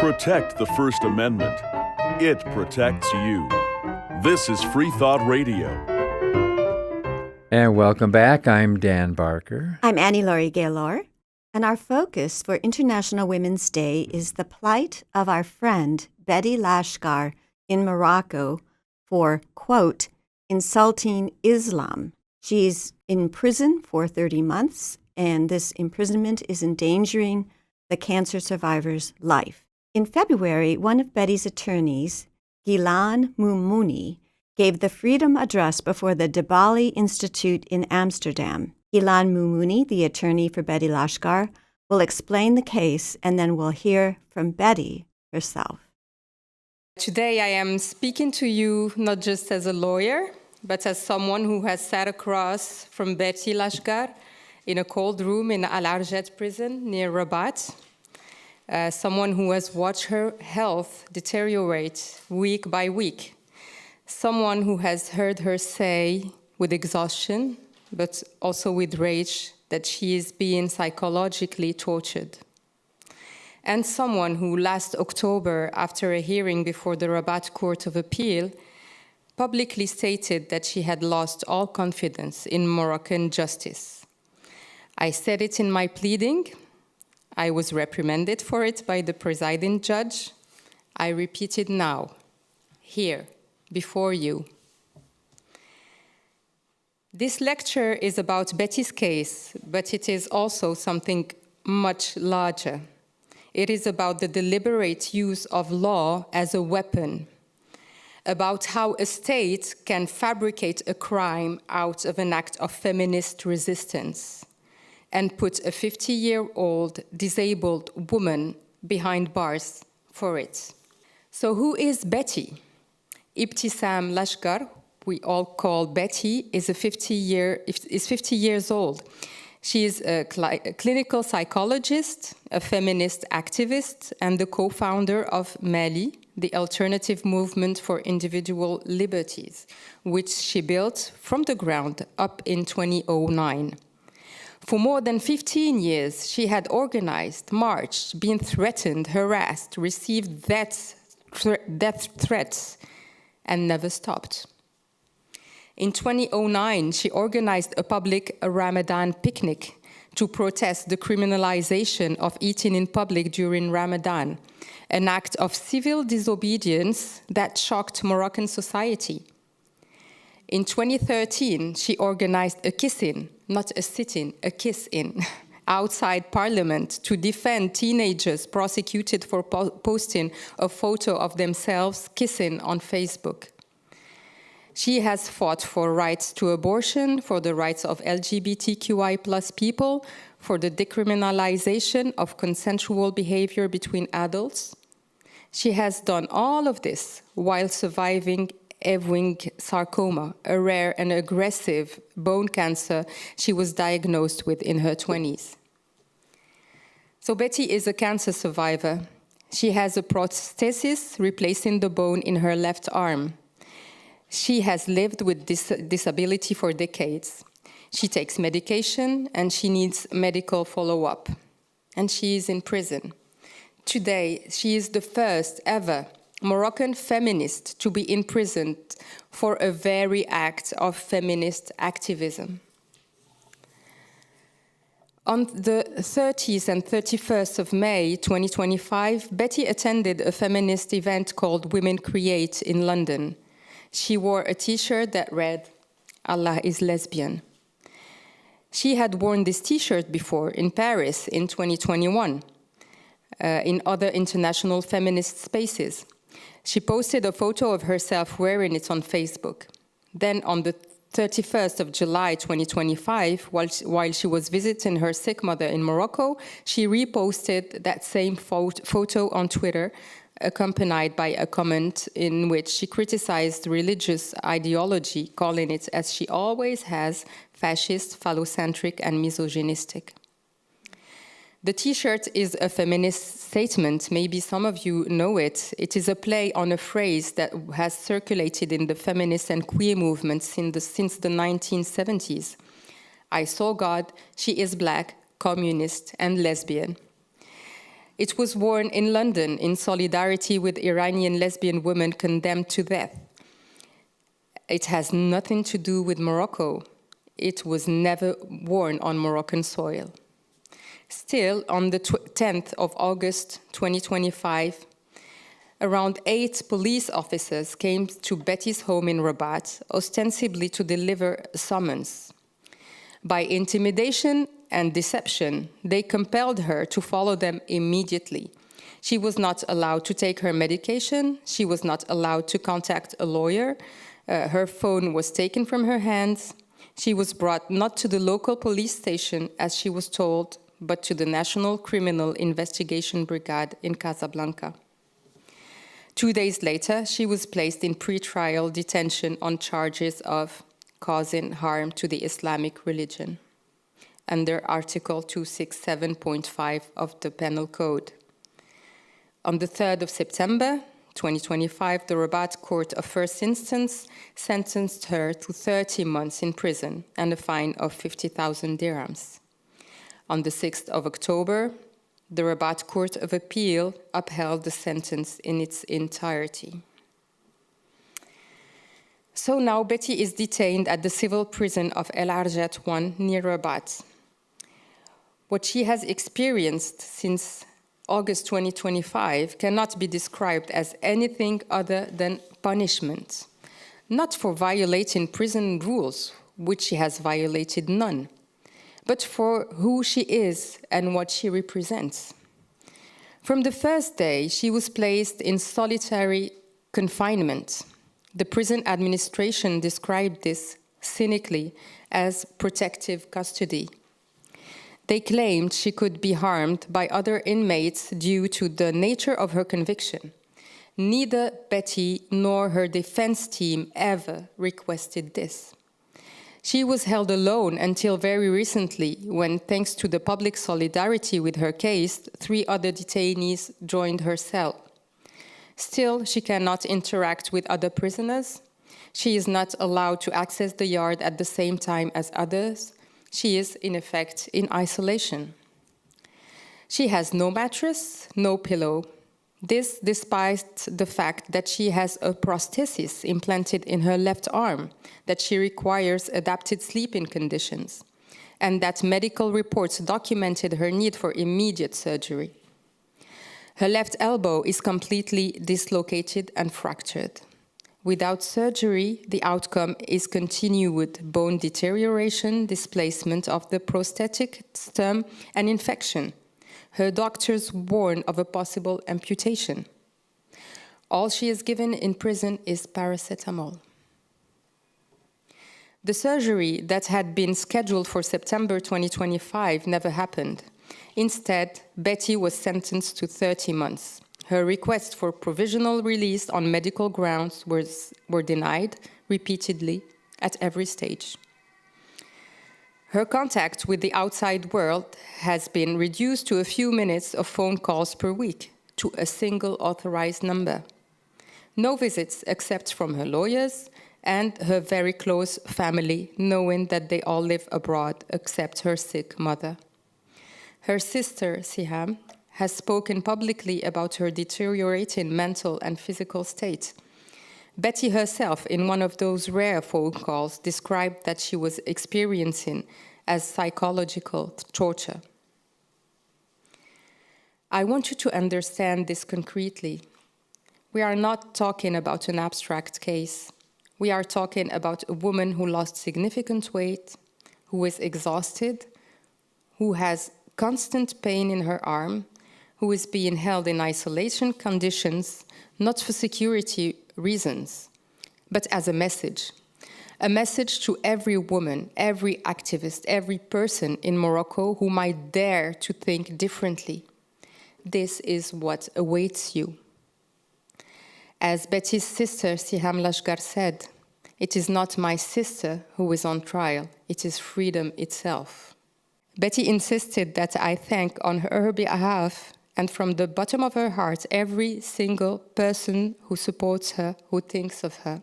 Protect the First Amendment. It protects you. This is Freethought Radio. And welcome back. I'm Dan Barker. I'm Laurie Gaylor. And our focus for International Women's Day is the plight of our friend Betty Lachgar in Morocco for, quote, insulting Islam. She's in prison for 30 months, and this imprisonment is endangering the cancer survivor's life. In February, one of Betty's attorneys, Gaylor Moumouni, gave the Freedom Address before the De Bali Institute in Amsterdam. Gaylor Moumouni, the attorney for Betty Lachgar, will explain the case, and then we'll hear from Betty herself. Today I am speaking to you not just as a lawyer, but as someone who has sat across from Betty Lachgar in a cold room in Al Arjat prison near Rabat. Someone who has watched her health deteriorate week by week. Someone who has heard her say with exhaustion, but also with rage, that she is being psychologically tortured. And someone who last October, after a hearing before the Rabat Court of Appeal, publicly stated that she had lost all confidence in Moroccan justice. I said it in my pleading. I was reprimanded for it by the presiding judge. I repeat it now, here, before you. This lecture is about Betty's case, but it is also something much larger. It is about the deliberate use of law as a weapon, about how a state can fabricate a crime out of an act of feminist resistance and put a 50-year-old disabled woman behind bars for it. So who is Betty? Ibtissame Lachgar, we all call Betty, is 50 years old. She is a clinical psychologist, a feminist activist, and the co-founder of Mali, the alternative movement for individual liberties, which she built from the ground up in 2009. For more than 15 years, she had organized, marched, been threatened, harassed, received death threats, and never stopped. In 2009, she organized a public Ramadan picnic to protest the criminalization of eating in public during Ramadan, an act of civil disobedience that shocked Moroccan society. In 2013, she organized a kiss-in, not a sit-in, a kiss-in, outside Parliament to defend teenagers prosecuted for posting a photo of themselves kissing on Facebook. She has fought for rights to abortion, for the rights of LGBTQI+ people, for the decriminalization of consensual behavior between adults. She has done all of this while surviving Ewing sarcoma, a rare and aggressive bone cancer she was diagnosed with in her 20s. So Betty is a cancer survivor. She has a prosthesis replacing the bone in her left arm. She has lived with this disability for decades. She takes medication and she needs medical follow-up. And she is in prison. Today, she is the first ever Moroccan feminist to be imprisoned for a very act of feminist activism. On the 30th and 31st of May 2025, Betty attended a feminist event called Women Create in London. She wore a t-shirt that read, "Allah is lesbian." She had worn this t-shirt before in Paris in 2021, in other international feminist spaces. She posted a photo of herself wearing it on Facebook. Then on the 31st of July 2025, while she was visiting her sick mother in Morocco, she reposted that same photo on Twitter, accompanied by a comment in which she criticized religious ideology, calling it, as she always has, fascist, phallocentric, and misogynistic. The t-shirt is a feminist statement. Maybe some of you know it. It is a play on a phrase that has circulated in the feminist and queer movements since the 1970s. I saw God, she is black, communist, and lesbian. It was worn in London in solidarity with Iranian lesbian women condemned to death. It has nothing to do with Morocco. It was never worn on Moroccan soil. Still, on the 10th of August 2025, around 8 police officers came to Betty's home in Rabat, ostensibly to deliver a summons. By intimidation and deception, they compelled her to follow them immediately. She was not allowed to take her medication. She was not allowed to contact a lawyer. Her phone was taken from her hands. She was brought not to the local police station, as she was told, but to the National Criminal Investigation Brigade in Casablanca. 2 days later, she was placed in pre-trial detention on charges of causing harm to the Islamic religion under Article 267.5 of the Penal Code. On the 3rd of September 2025, the Rabat Court of First Instance sentenced her to 30 months in prison and a fine of 50,000 dirhams. On the 6th of October, the Rabat Court of Appeal upheld the sentence in its entirety. So now Betty is detained at the civil prison of El Arjat 1 near Rabat. What she has experienced since August 2025 cannot be described as anything other than punishment, not for violating prison rules, which she has violated none, but for who she is and what she represents. From the first day, she was placed in solitary confinement. The prison administration described this cynically as protective custody. They claimed she could be harmed by other inmates due to the nature of her conviction. Neither Betty nor her defense team ever requested this. She was held alone until very recently, when, thanks to the public solidarity with her case, 3 other detainees joined her cell. Still, she cannot interact with other prisoners. She is not allowed to access the yard at the same time as others. She is, in effect, in isolation. She has no mattress, no pillow. This despite the fact that she has a prosthesis implanted in her left arm, that she requires adapted sleeping conditions, and that medical reports documented her need for immediate surgery. Her left elbow is completely dislocated and fractured. Without surgery, the outcome is continued bone deterioration, displacement of the prosthetic stem, and infection. Her doctors warn of a possible amputation. All she is given in prison is paracetamol. The surgery that had been scheduled for September 2025 never happened. Instead, Betty was sentenced to 30 months. Her requests for provisional release on medical grounds were denied repeatedly at every stage. Her contact with the outside world has been reduced to a few minutes of phone calls per week, to a single authorized number. No visits except from her lawyers and her very close family, knowing that they all live abroad except her sick mother. Her sister, Siham, has spoken publicly about her deteriorating mental and physical state. Betty herself, in one of those rare phone calls, described that she was experiencing as psychological torture. I want you to understand this concretely. We are not talking about an abstract case. We are talking about a woman who lost significant weight, who is exhausted, who has constant pain in her arm, who is being held in isolation conditions, not for security reasons, but as a message to every woman, every activist, every person in Morocco who might dare to think differently. This is what awaits you. As Betty's sister, Siham Lachgar, said, "It is not my sister who is on trial, it is freedom itself." Betty insisted that I thank on her behalf and from the bottom of her heart every single person who supports her, who thinks of her.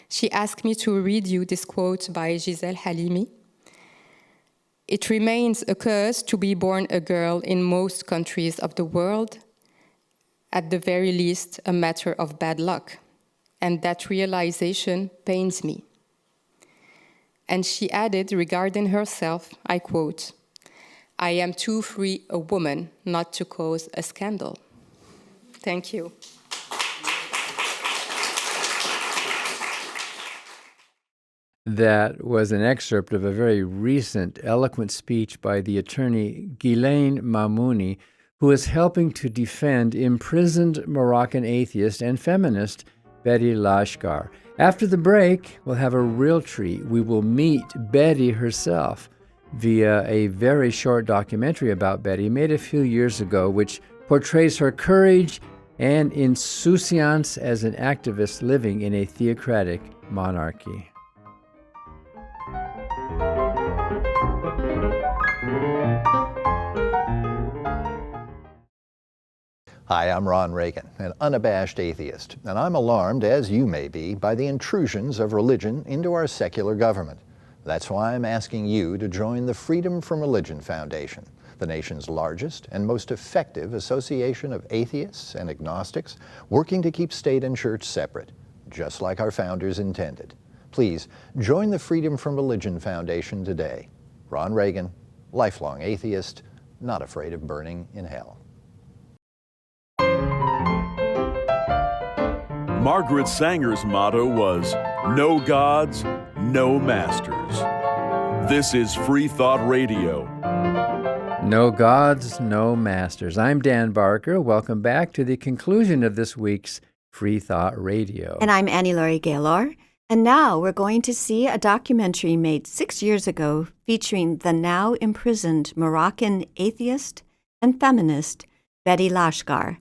She asked me to read you this quote by Giselle Halimi. It remains a curse to be born a girl in most countries of the world, at the very least a matter of bad luck, and that realization pains me. And she added regarding herself, I quote, "I am too free a woman not to cause a scandal." Thank you. That was an excerpt of a very recent, eloquent speech by the attorney Ghislaine Mamouni, who is helping to defend imprisoned Moroccan atheist and feminist Betty Lachgar. After the break, we'll have a real treat. We will meet Betty herself via a very short documentary about Betty made a few years ago, which portrays her courage and insouciance as an activist living in a theocratic monarchy. Hi, I'm Ron Reagan, an unabashed atheist, and I'm alarmed, as you may be, by the intrusions of religion into our secular government. That's why I'm asking you to join the Freedom from Religion Foundation, the nation's largest and most effective association of atheists and agnostics working to keep state and church separate, just like our founders intended. Please join the Freedom from Religion Foundation today. Ron Reagan, lifelong atheist, not afraid of burning in hell. Margaret Sanger's motto was, "No gods, no masters." This is Freethought Radio. No gods, no masters. I'm Dan Barker. Welcome back to the conclusion of this week's Freethought Radio. And I'm Laurie Gaylor. And now we're going to see a documentary made 6 years ago featuring the now imprisoned Moroccan atheist and feminist Betty Lachgar.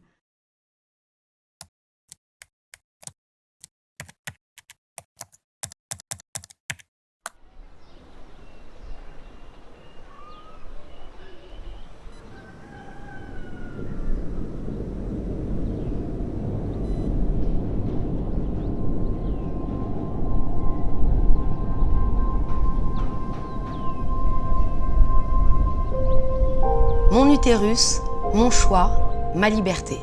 Mon utérus, mon choix, ma liberté.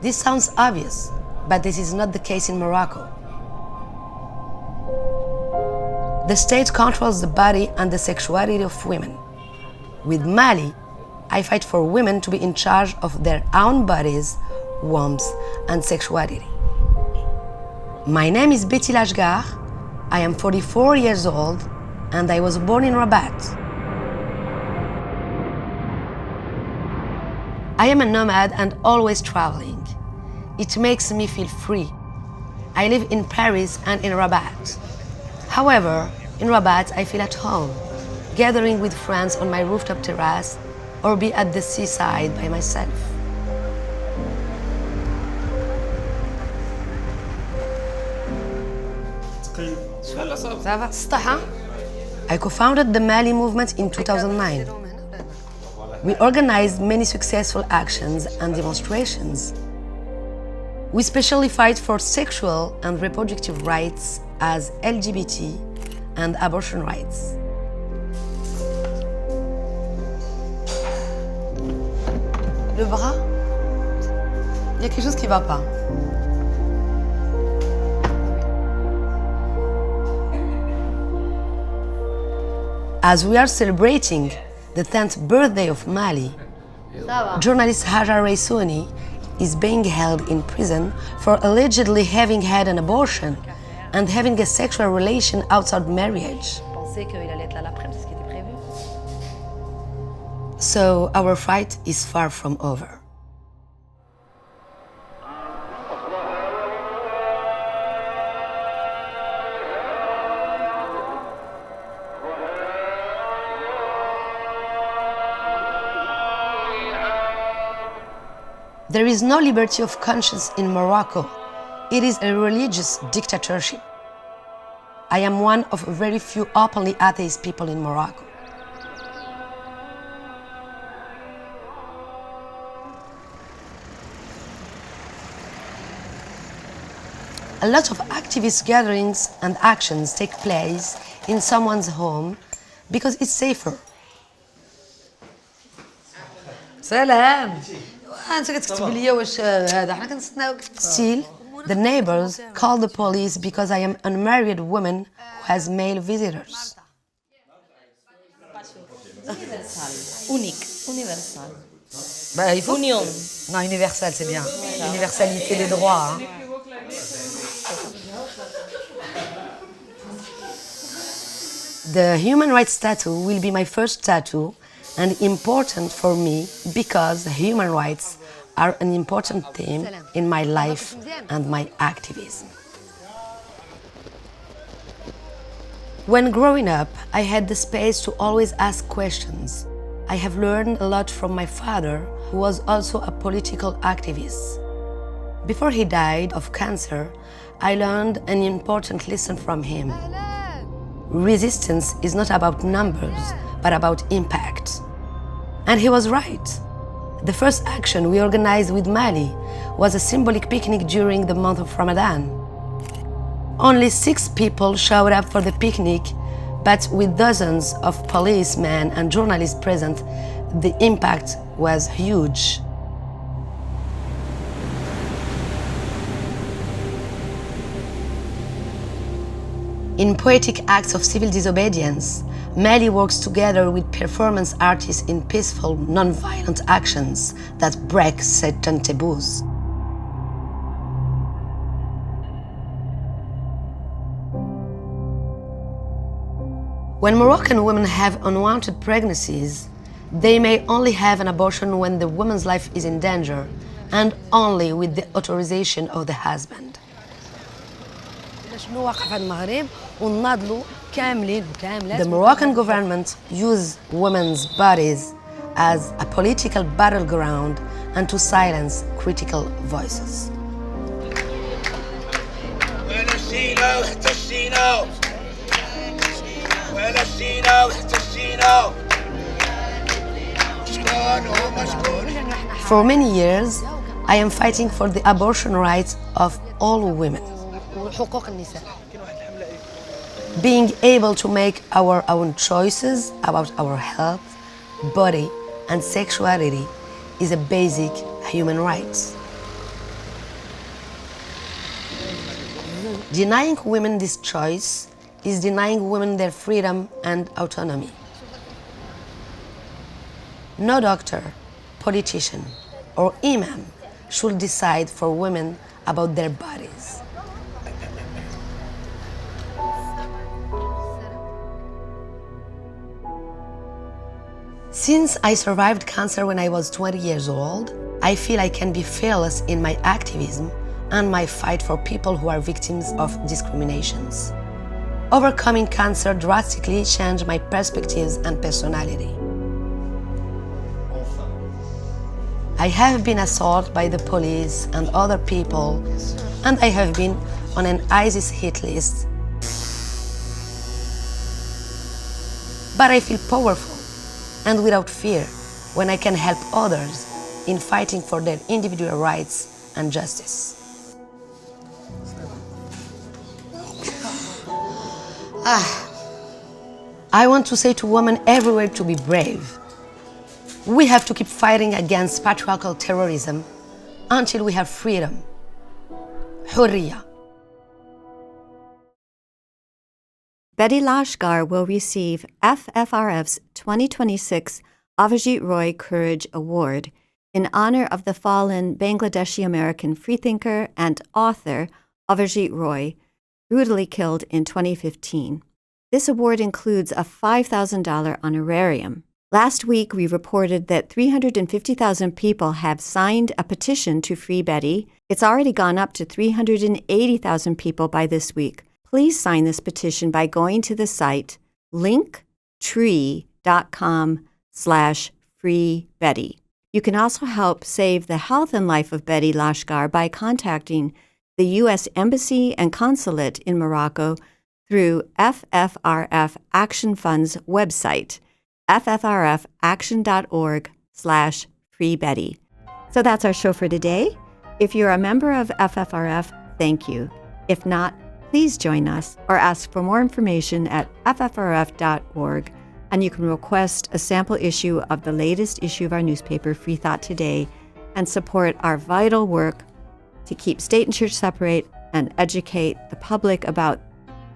This sounds obvious, but this is not the case in Morocco. The state controls the body and the sexuality of women. With Mali, I fight for women to be in charge of their own bodies, wombs, and sexuality. My name is Betty Lachgar. I am 44 years old, and I was born in Rabat. I am a nomad and always traveling. It makes me feel free. I live in Paris and in Rabat. However, in Rabat I feel at home, gathering with friends on my rooftop terrace or be at the seaside by myself. I co-founded the Mali movement in 2009. We organized many successful actions and demonstrations. We especially fight for sexual and reproductive rights as LGBT and abortion rights. Le bras, il y a quelque chose qui va pas. As we are celebrating the 10th birthday of Mali, journalist Hajar Reissouni is being held in prison for allegedly having had an abortion and having a sexual relation outside marriage. So our fight is far from over. There is no liberty of conscience in Morocco. It is a religious dictatorship. I am one of very few openly atheist people in Morocco. A lot of activist gatherings and actions take place in someone's home, because it's safer. سلام. أنت كتكتب لي واش هذا حنا كنستناوك. Still, the neighbors call the police because I am a unmarried woman who has male visitors. Unique, universal. Bah, il faut... Union. Non, universel, c'est bien. Universalité des droits. Hein. The human rights tattoo will be my first tattoo and important for me because human rights are an important theme in my life and my activism. When growing up, I had the space to always ask questions. I have learned a lot from my father, who was also a political activist. Before he died of cancer, I learned an important lesson from him. Resistance is not about numbers, but about impact. And he was right. The first action we organized with Mali was a symbolic picnic during the month of Ramadan. Only 6 people showed up for the picnic, but with dozens of policemen and journalists present, the impact was huge. In poetic acts of civil disobedience, Mali works together with performance artists in peaceful, non-violent actions that break certain taboos. When Moroccan women have unwanted pregnancies, they may only have an abortion when the woman's life is in danger and only with the authorization of the husband. The Moroccan government uses women's bodies as a political battleground and to silence critical voices. For many years, I am fighting for the abortion rights of all women. Being able to make our own choices about our health, body, and sexuality is a basic human right. Denying women this choice is denying women their freedom and autonomy. No doctor, politician, or imam should decide for women about their bodies. Since I survived cancer when I was 20 years old, I feel I can be fearless in my activism and my fight for people who are victims of discriminations. Overcoming cancer drastically changed my perspectives and personality. I have been assaulted by the police and other people, and I have been on an ISIS hit list. But I feel powerful and without fear when I can help others in fighting for their individual rights and justice. I want to say to women everywhere to be brave. We have to keep fighting against patriarchal terrorism until we have freedom. حرية. Betty Lachgar will receive FFRF's 2026 Avijit Roy Courage Award in honor of the fallen Bangladeshi-American freethinker and author Avijit Roy, brutally killed in 2015. This award includes a $5,000 honorarium. Last week, we reported that 350,000 people have signed a petition to free Betty. It's already gone up to 380,000 people by this week. Please sign this petition by going to the site linktree.com/freebetty. You can also help save the health and life of Betty Lachgar by contacting the U.S. Embassy and Consulate in Morocco through FFRF Action Fund's website, ffrfaction.org/freebetty. So that's our show for today. If you're a member of FFRF, thank you. If not, please join us or ask for more information at ffrf.org and you can request a sample issue of the latest issue of our newspaper, Freethought Today, and support our vital work to keep state and church separate and educate the public about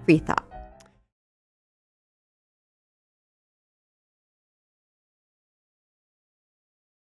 free thought.